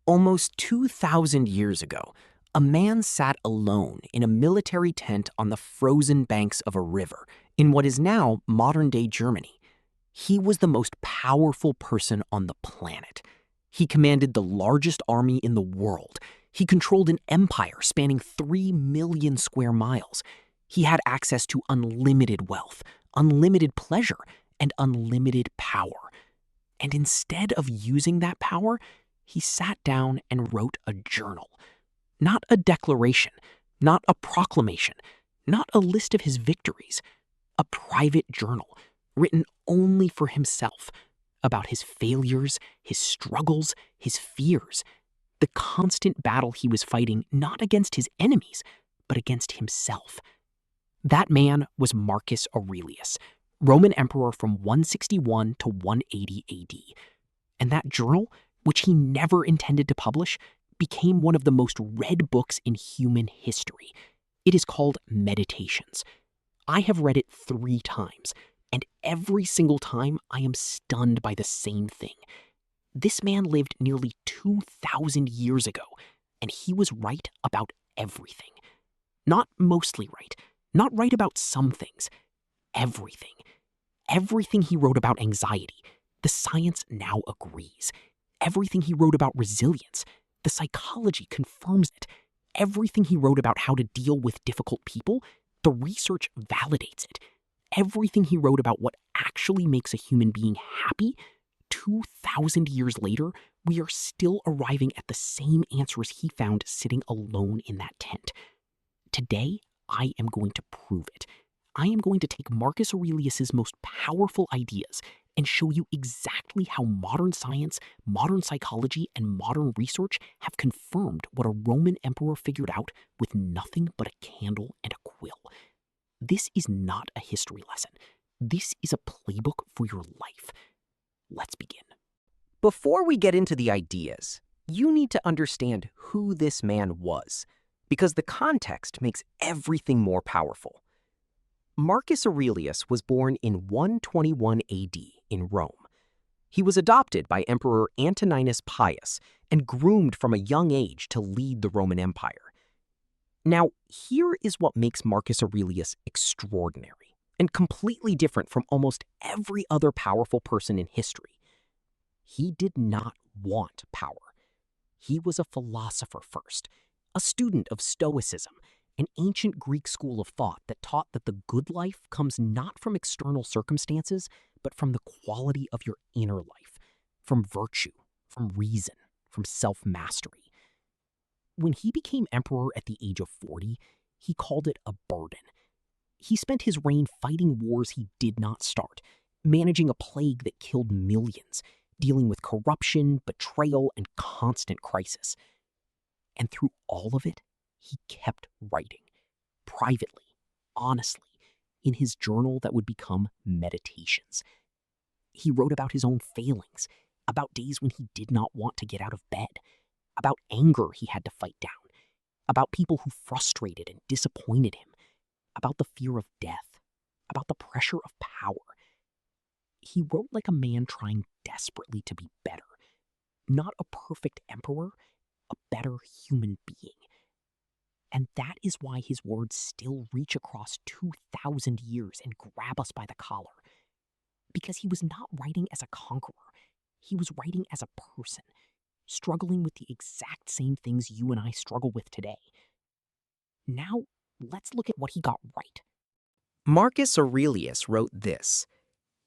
Almost 2,000 years ago, a man sat alone in a military tent on the frozen banks of a river in what is now modern-day Germany. He was the most powerful person on the planet. He commanded the largest army in the world. He controlled an empire spanning 3 million square miles. He had access to unlimited wealth, unlimited pleasure, and unlimited power. And instead of using that power, he sat down and wrote a journal. Not a declaration, not a proclamation, not a list of his victories. A private journal written only for himself, about his failures, his struggles, his fears, the constant battle he was fighting not against his enemies, but against himself. That man was Marcus Aurelius, Roman emperor from 161 to 180 AD. And that journal, which he never intended to publish, became one of the most read books in human history. It is called Meditations. I have read it 3 times, and every single time I am stunned by the same thing. This man lived nearly 2,000 years ago, and he was right about everything. Not mostly right, not right about some things. Everything. Everything he wrote about anxiety, the science now agrees. Everything he wrote about resilience, the psychology confirms it. Everything he wrote about how to deal with difficult people, the research validates it. Everything he wrote about what actually makes a human being happy, 2,000 years later, we are still arriving at the same answers he found sitting alone in that tent. Today, I am going to prove it. I am going to take Marcus Aurelius's most powerful ideas and show you exactly how modern science, modern psychology, and modern research have confirmed what a Roman emperor figured out with nothing but a candle and a quill. This is not a history lesson. This is a playbook for your life. Let's begin. Before we get into the ideas, you need to understand who this man was, because the context makes everything more powerful. Marcus Aurelius was born in 121 AD in Rome. He was adopted by Emperor Antoninus Pius and groomed from a young age to lead the Roman Empire. Now, here is what makes Marcus Aurelius extraordinary and completely different from almost every other powerful person in history. He did not want power. He was a philosopher first, a student of Stoicism, an ancient Greek school of thought that taught that the good life comes not from external circumstances, but from the quality of your inner life, from virtue, from reason, from self-mastery. When he became emperor at the age of 40, he called it a burden. He spent his reign fighting wars he did not start, managing a plague that killed millions, dealing with corruption, betrayal, and constant crisis. And through all of it, he kept writing, privately, honestly, in his journal that would become Meditations. He wrote about his own failings, about days when he did not want to get out of bed, about anger he had to fight down, about people who frustrated and disappointed him, about the fear of death, about the pressure of power. He wrote like a man trying desperately to be better, not a perfect emperor, a better human being. And that is why his words still reach across 2,000 years and grab us by the collar. Because he was not writing as a conqueror. He was writing as a person, struggling with the exact same things you and I struggle with today. Now, let's look at what he got right. Marcus Aurelius wrote this: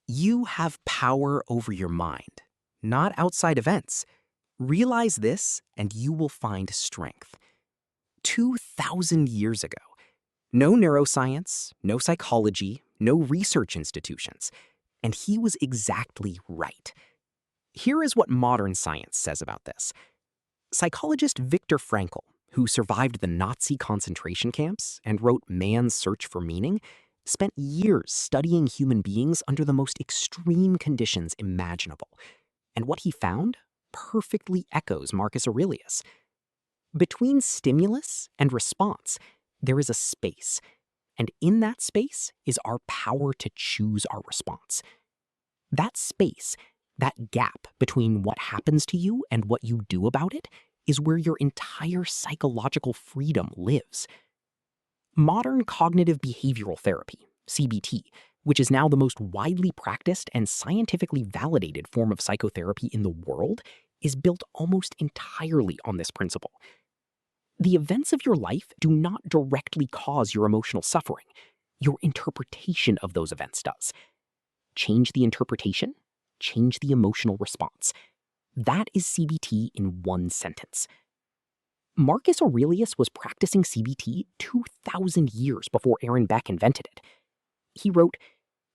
"You have power over your mind, not outside events. Realize this, and you will find strength." 2,000 years ago. No neuroscience, no psychology, no research institutions. And he was exactly right. Here is what modern science says about this. Psychologist Viktor Frankl, who survived the Nazi concentration camps and wrote Man's Search for Meaning, spent years studying human beings under the most extreme conditions imaginable. And what he found perfectly echoes Marcus Aurelius. Between stimulus and response, there is a space, and in that space is our power to choose our response. That space, That gap between what happens to you and what you do about it is where your entire psychological freedom lives. Modern cognitive behavioral therapy, CBT, which is now the most widely practiced and scientifically validated form of psychotherapy in the world, is built almost entirely on this principle. The events of your life do not directly cause your emotional suffering. Your interpretation of those events does. Change the interpretation, change the emotional response. That is CBT in one sentence. Marcus Aurelius was practicing CBT 2,000 years before Aaron Beck invented it. He wrote,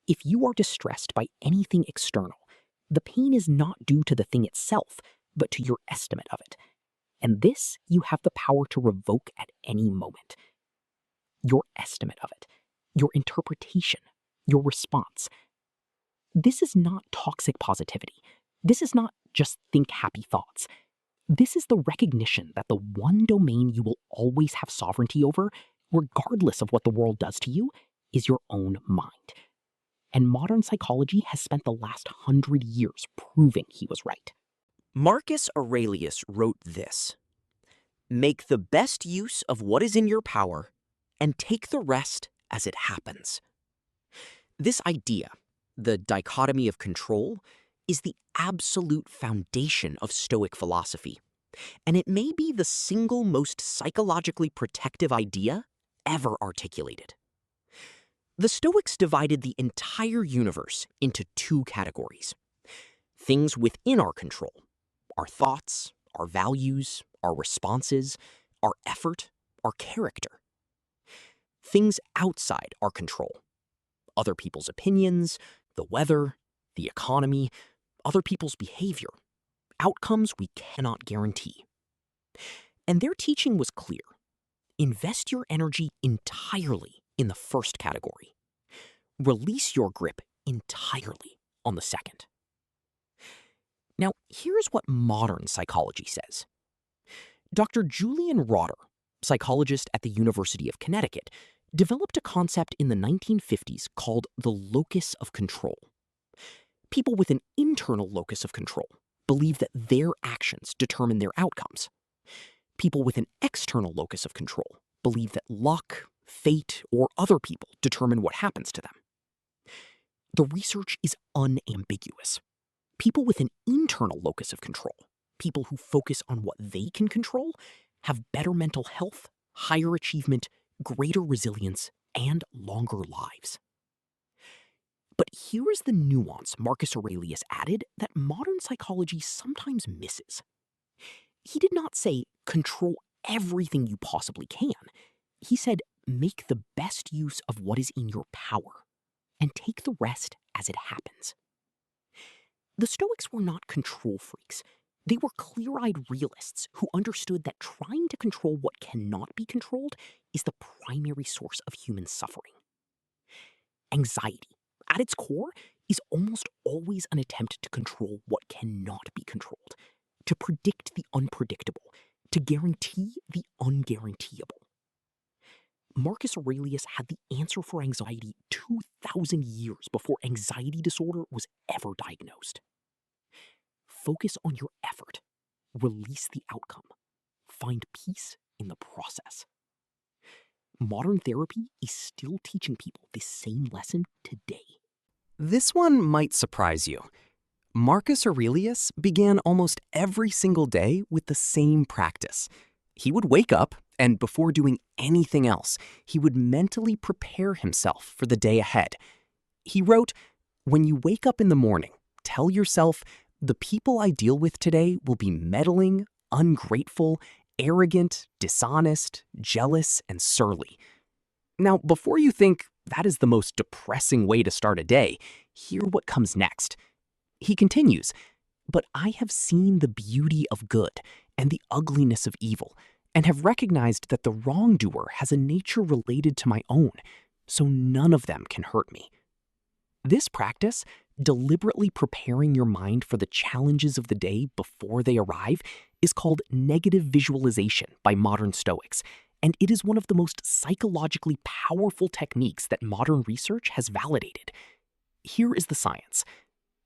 "If you are distressed by anything external, the pain is not due to the thing itself, but to your estimate of it. And this you have the power to revoke at any moment." Your estimate of it, your interpretation, your response. This is not toxic positivity. This is not just think happy thoughts. This is the recognition that the one domain you will always have sovereignty over, regardless of what the world does to you, is your own mind. And modern psychology has spent the last 100 years proving he was right. Marcus Aurelius wrote this: "Make the best use of what is in your power, and take the rest as it happens." This idea, the dichotomy of control, is the absolute foundation of Stoic philosophy, and it may be the single most psychologically protective idea ever articulated. The Stoics divided the entire universe into two categories: things within our control, our thoughts, our values, our responses, our effort, our character. Things outside our control, other people's opinions, the weather, the economy, other people's behavior, outcomes we cannot guarantee. And their teaching was clear. Invest your energy entirely in the first category. Release your grip entirely on the second. Now, here's what modern psychology says. Dr. Julian Rotter, psychologist at the University of Connecticut, developed a concept in the 1950s called the locus of control. People with an internal locus of control believe that their actions determine their outcomes. People with an external locus of control believe that luck, fate, or other people determine what happens to them. The research is unambiguous. People with an internal locus of control, people who focus on what they can control, have better mental health, higher achievement, greater resilience, and longer lives. But here is the nuance Marcus Aurelius added that modern psychology sometimes misses. He did not say, control everything you possibly can. He said, make the best use of what is in your power, and take the rest as it happens. The Stoics were not control freaks. They were clear-eyed realists who understood that trying to control what cannot be controlled is the primary source of human suffering. Anxiety, at its core, is almost always an attempt to control what cannot be controlled, to predict the unpredictable, to guarantee the unguaranteeable. Marcus Aurelius had the answer for anxiety 2,000 years before anxiety disorder was ever diagnosed. Focus on your effort. Release the outcome. Find peace in the process. Modern therapy is still teaching people this same lesson today. This one might surprise you. Marcus Aurelius began almost every single day with the same practice. He would wake up, and before doing anything else, he would mentally prepare himself for the day ahead. He wrote, "When you wake up in the morning, tell yourself, the people I deal with today will be meddling, ungrateful, arrogant, dishonest, jealous, and surly." Now, before you think that is the most depressing way to start a day, hear what comes next. He continues, "But I have seen the beauty of good and the ugliness of evil, and have recognized that the wrongdoer has a nature related to my own, so none of them can hurt me." This practice, deliberately preparing your mind for the challenges of the day before they arrive, is called negative visualization by modern Stoics, and it is one of the most psychologically powerful techniques that modern research has validated. Here is the science.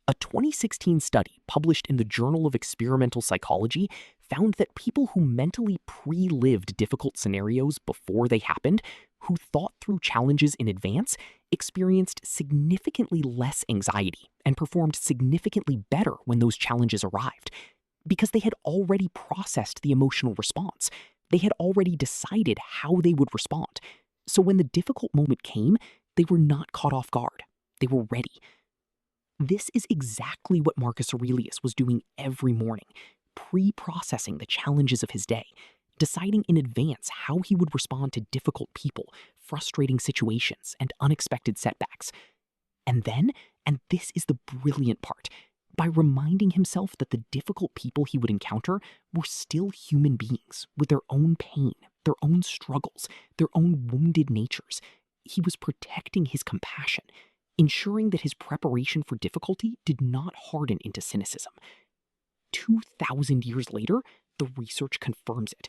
A 2016 study published in the Journal of Experimental Psychology found that people who mentally pre-lived difficult scenarios before they happened, who thought through challenges in advance, experienced significantly less anxiety and performed significantly better when those challenges arrived, because they had already processed the emotional response. They had already decided how they would respond. So when the difficult moment came, they were not caught off guard. They were ready. This is exactly what Marcus Aurelius was doing every morning, pre-processing the challenges of his day, deciding in advance how he would respond to difficult people, frustrating situations, and unexpected setbacks. And then, and this is the brilliant part, by reminding himself that the difficult people he would encounter were still human beings with their own pain, their own struggles, their own wounded natures, he was protecting his compassion, ensuring that his preparation for difficulty did not harden into cynicism. 2,000 years later, the research confirms it.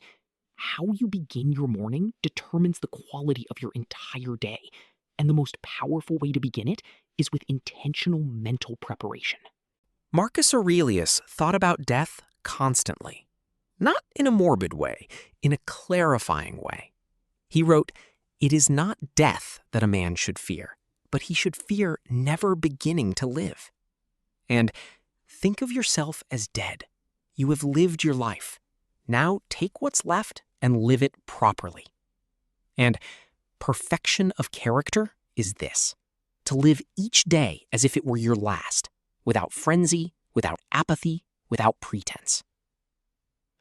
How you begin your morning determines the quality of your entire day, and the most powerful way to begin it is with intentional mental preparation. Marcus Aurelius thought about death constantly. Not in a morbid way, in a clarifying way. He wrote, "It is not death that a man should fear, but he should fear never beginning to live." And think of yourself as dead. You have lived your life. Now take what's left and live it properly. And perfection of character is this: to live each day as if it were your last, without frenzy, without apathy, without pretense.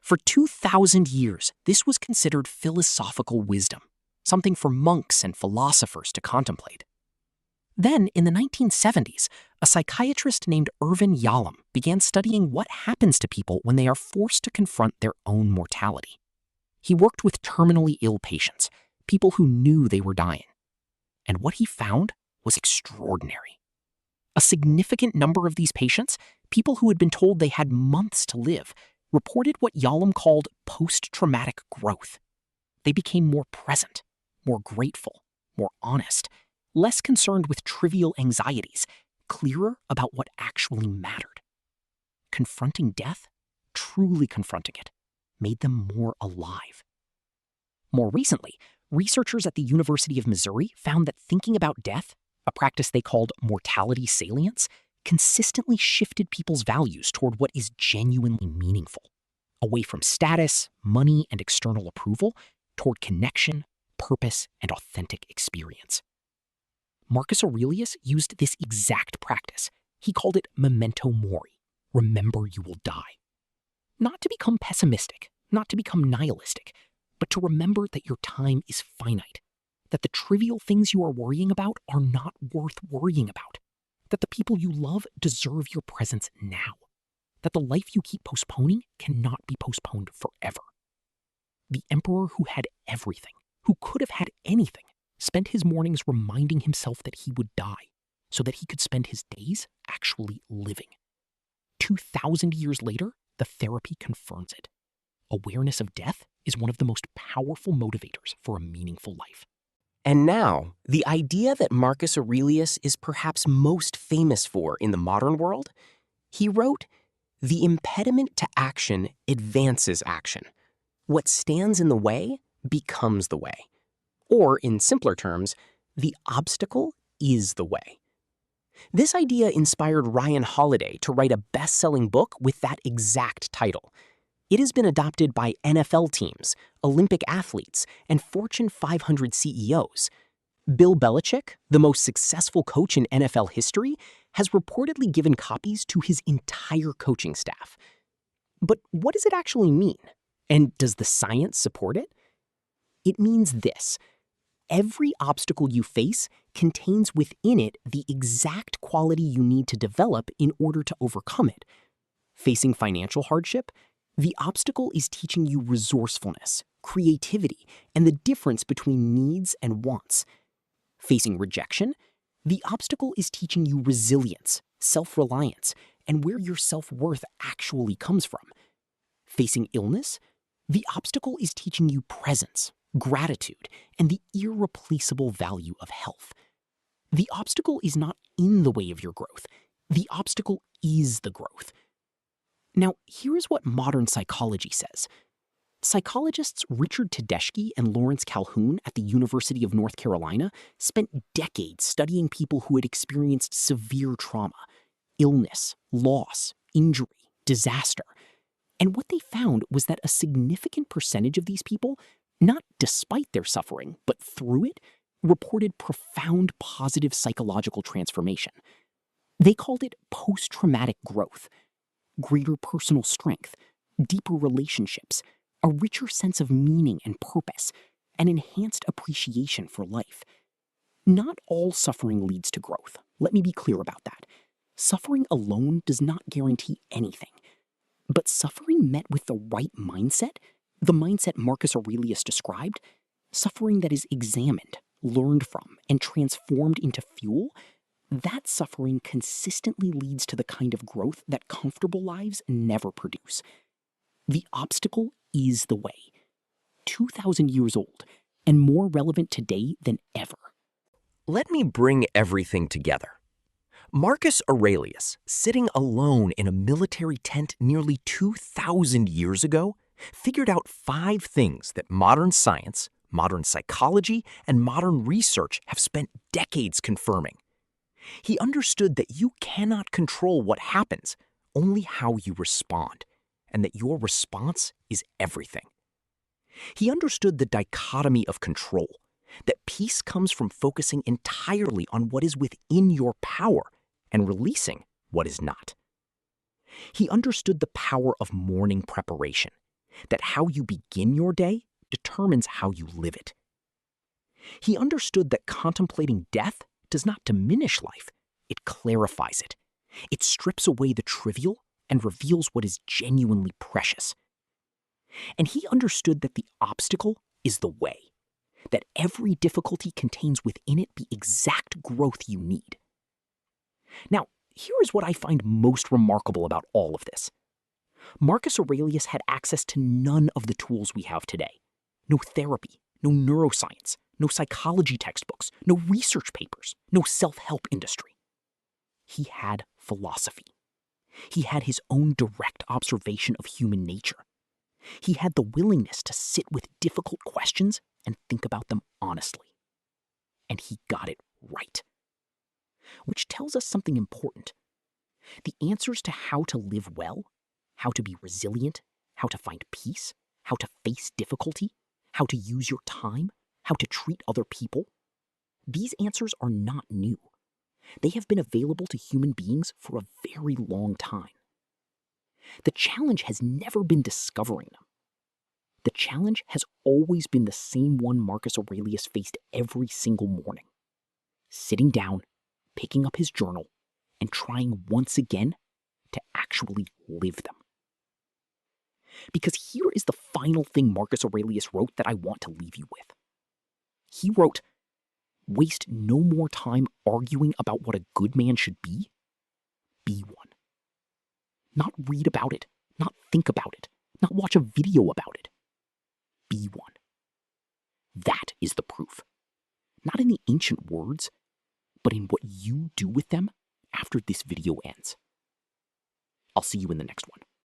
For 2,000 years, this was considered philosophical wisdom, something for monks and philosophers to contemplate. Then, in the 1970s, a psychiatrist named Irvin Yalom began studying what happens to people when they are forced to confront their own mortality. He worked with terminally ill patients, people who knew they were dying. And what he found was extraordinary. A significant number of these patients, people who had been told they had months to live, reported what Yalom called post-traumatic growth. They became more present, more grateful, more honest, less concerned with trivial anxieties, clearer about what actually mattered. Confronting death, truly confronting it, made them more alive. More recently, researchers at the University of Missouri found that thinking about death, a practice they called mortality salience, consistently shifted people's values toward what is genuinely meaningful, away from status, money, and external approval, toward connection, purpose, and authentic experience. Marcus Aurelius used this exact practice. He called it memento mori, remember you will die. Not to become pessimistic, not to become nihilistic, but to remember that your time is finite, that the trivial things you are worrying about are not worth worrying about, that the people you love deserve your presence now, that the life you keep postponing cannot be postponed forever. The emperor who had everything, who could have had anything, spent his mornings reminding himself that he would die, so that he could spend his days actually living. 2,000 years later, the therapy confirms it. Awareness of death is one of the most powerful motivators for a meaningful life. And now, the idea that Marcus Aurelius is perhaps most famous for in the modern world? He wrote, "The impediment to action advances action. What stands in the way becomes the way." Or, in simpler terms, the obstacle is the way. This idea inspired Ryan Holiday to write a best-selling book with that exact title. It has been adopted by NFL teams, Olympic athletes, and Fortune 500 CEOs. Bill Belichick, the most successful coach in NFL history, has reportedly given copies to his entire coaching staff. But what does it actually mean? And does the science support it? It means this: every obstacle you face contains within it the exact quality you need to develop in order to overcome it. Facing financial hardship? The obstacle is teaching you resourcefulness, creativity, and the difference between needs and wants. Facing rejection? The obstacle is teaching you resilience, self-reliance, and where your self-worth actually comes from. Facing illness? The obstacle is teaching you presence, gratitude, and the irreplaceable value of health. The obstacle is not in the way of your growth. The obstacle is the growth. Now, here's what modern psychology says. Psychologists Richard Tedeschi and Lawrence Calhoun at the University of North Carolina spent decades studying people who had experienced severe trauma, illness, loss, injury, disaster. And what they found was that a significant percentage of these people, not despite their suffering, but through it, reported profound positive psychological transformation. They called it post-traumatic growth, greater personal strength, deeper relationships, a richer sense of meaning and purpose, an enhanced appreciation for life. Not all suffering leads to growth. Let me be clear about that. Suffering alone does not guarantee anything. But suffering met with the right mindset, the mindset Marcus Aurelius described, suffering that is examined, learned from, and transformed into fuel, that suffering consistently leads to the kind of growth that comfortable lives never produce. The obstacle is the way. 2,000 years old, and more relevant today than ever. Let me bring everything together. Marcus Aurelius, sitting alone in a military tent nearly 2,000 years ago, figured out 5 things that modern science, modern psychology, and modern research have spent decades confirming. He understood that you cannot control what happens, only how you respond, and that your response is everything. He understood the dichotomy of control, that peace comes from focusing entirely on what is within your power and releasing what is not. He understood the power of morning preparation, that how you begin your day determines how you live it. He understood that contemplating death does not diminish life, it clarifies it. It strips away the trivial and reveals what is genuinely precious. And he understood that the obstacle is the way, that every difficulty contains within it the exact growth you need. Now, here is what I find most remarkable about all of this. Marcus Aurelius had access to none of the tools we have today. No therapy, no neuroscience, no psychology textbooks, no research papers, no self-help industry. He had philosophy. He had his own direct observation of human nature. He had the willingness to sit with difficult questions and think about them honestly. And he got it right. Which tells us something important. The answers to how to live well, how to be resilient, how to find peace, how to face difficulty, how to use your time, how to treat other people, these answers are not new. They have been available to human beings for a very long time. The challenge has never been discovering them. The challenge has always been the same one Marcus Aurelius faced every single morning. Sitting down, picking up his journal, and trying once again to actually live them. Because here is the final thing Marcus Aurelius wrote that I want to leave you with. He wrote, "Waste no more time arguing about what a good man should be one. Not read about it, not think about it, not watch a video about it. Be one." That is the proof. Not in the ancient words, but in what you do with them after this video ends. I'll see you in the next one.